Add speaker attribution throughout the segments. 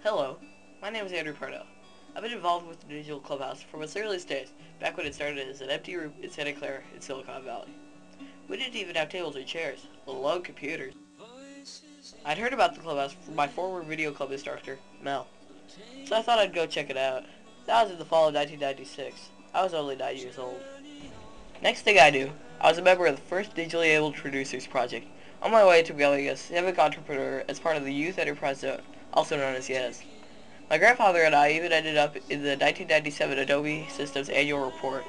Speaker 1: Hello, my name is Andrew Parnell. I've been involved with the Digital Clubhouse from its earliest days, back when it started as an empty room in Santa Clara in Silicon Valley. We didn't even have tables or chairs, let alone computers. I'd heard about the clubhouse from my former video club instructor, Mel, so I thought I'd go check it out. That was in the fall of 1996. I was only 9 years old. Next thing I knew, I was a member of the first Digitally Abled Producers Project, on my way to becoming a civic entrepreneur as part of the Youth Enterprise Zone, also known as YES. My grandfather and I even ended up in the 1997 Adobe Systems annual report.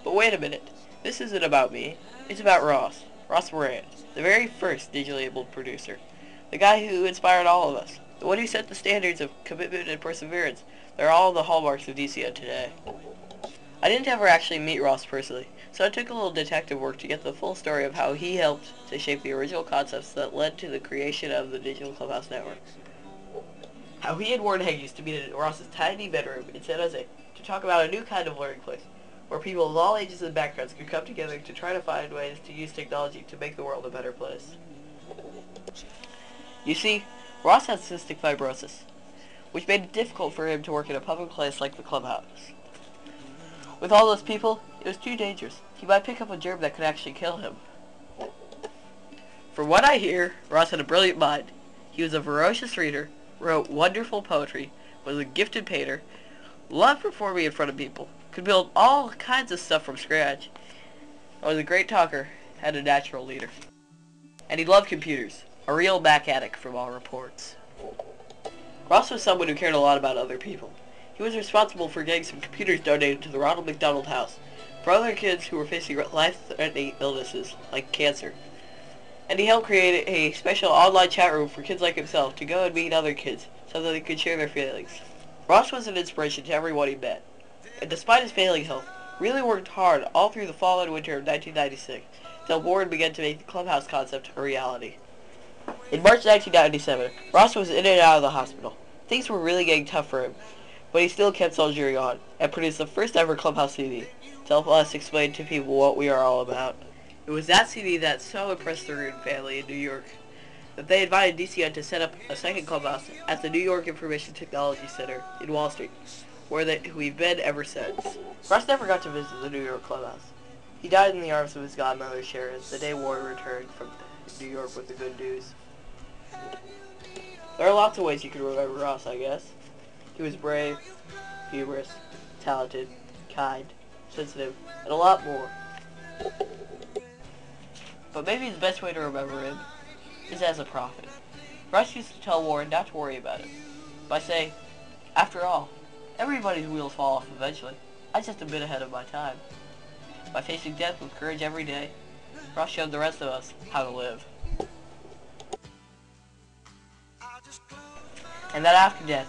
Speaker 1: But wait a minute, this isn't about me. It's about Ross Moran, the very first digitally abled producer. The guy who inspired all of us. The one who set the standards of commitment and perseverance. They're all the hallmarks of DCN today. I didn't ever actually meet Ross personally, so it took a little detective work to get the full story of how he helped to shape the original concepts that led to the creation of the Digital Clubhouse Network. How he and Warren Hegg used to meet in Ross's tiny bedroom in San Jose to talk about a new kind of learning place, where people of all ages and backgrounds could come together to try to find ways to use technology to make the world a better place. You see, Ross had cystic fibrosis, which made it difficult for him to work in a public place like the clubhouse. With all those people, it was too dangerous. He might pick up a germ that could actually kill him. From what I hear, Ross had a brilliant mind. He was a ferocious reader, wrote wonderful poetry, was a gifted painter, loved performing in front of people, could build all kinds of stuff from scratch, was a great talker, had a natural leader. And he loved computers, a real Mac addict from all reports. Ross was someone who cared a lot about other people. He was responsible for getting some computers donated to the Ronald McDonald House for other kids who were facing life-threatening illnesses like cancer. And he helped create a special online chat room for kids like himself to go and meet other kids so that they could share their feelings. Ross was an inspiration to everyone he met, and despite his failing health, really worked hard all through the fall and winter of 1996 until Warren began to make the clubhouse concept a reality. In March 1997, Ross was in and out of the hospital. Things were really getting tough for him, but he still kept soldiering on and produced the first ever Clubhouse CD to help us explain to people what we are all about. It was that CD that so impressed the Moran family in New York that they invited DCN to set up a second clubhouse at the New York Information Technology Center in Wall Street, where we've been ever since. Ross never got to visit the New York clubhouse. He died in the arms of his godmother Sharon the day Warren returned from New York with the good news. There are lots of ways you can remember Ross, I guess. He was brave, humorous, talented, kind, sensitive, and a lot more. But maybe the best way to remember him is as a prophet. Ross used to tell Warren not to worry about it, by saying, "After all, everybody's wheels fall off eventually. I'm just a bit ahead of my time." By facing death with courage every day, Ross showed the rest of us how to live. And that after death,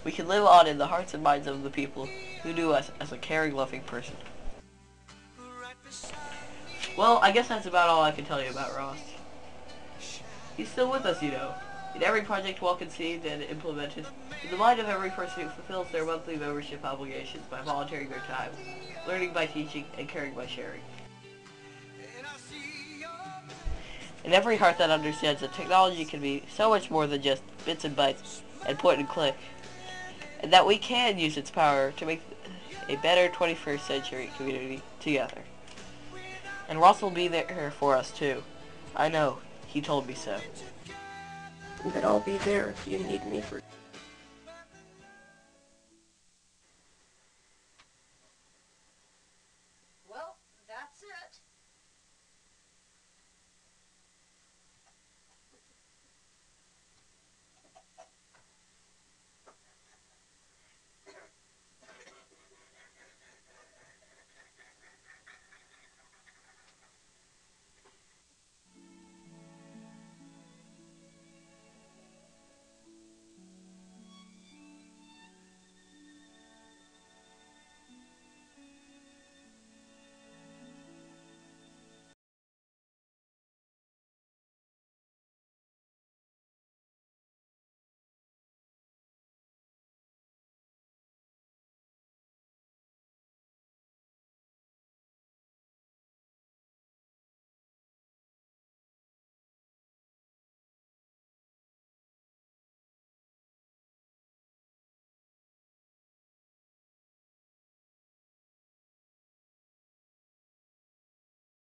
Speaker 1: we can live on in the hearts and minds of the people who knew us as a caring, loving person. Well, I guess that's about all I can tell you about Ross. He's still with us, you know, in every project well conceived and implemented, in the mind of every person who fulfills their monthly membership obligations by volunteering their time, learning by teaching, and caring by sharing. In every heart that understands that technology can be so much more than just bits and bytes and point and click, and that we can use its power to make a better 21st century community together. And Ross will be there for us too. I know, he told me so.
Speaker 2: But I'll be there if you need me for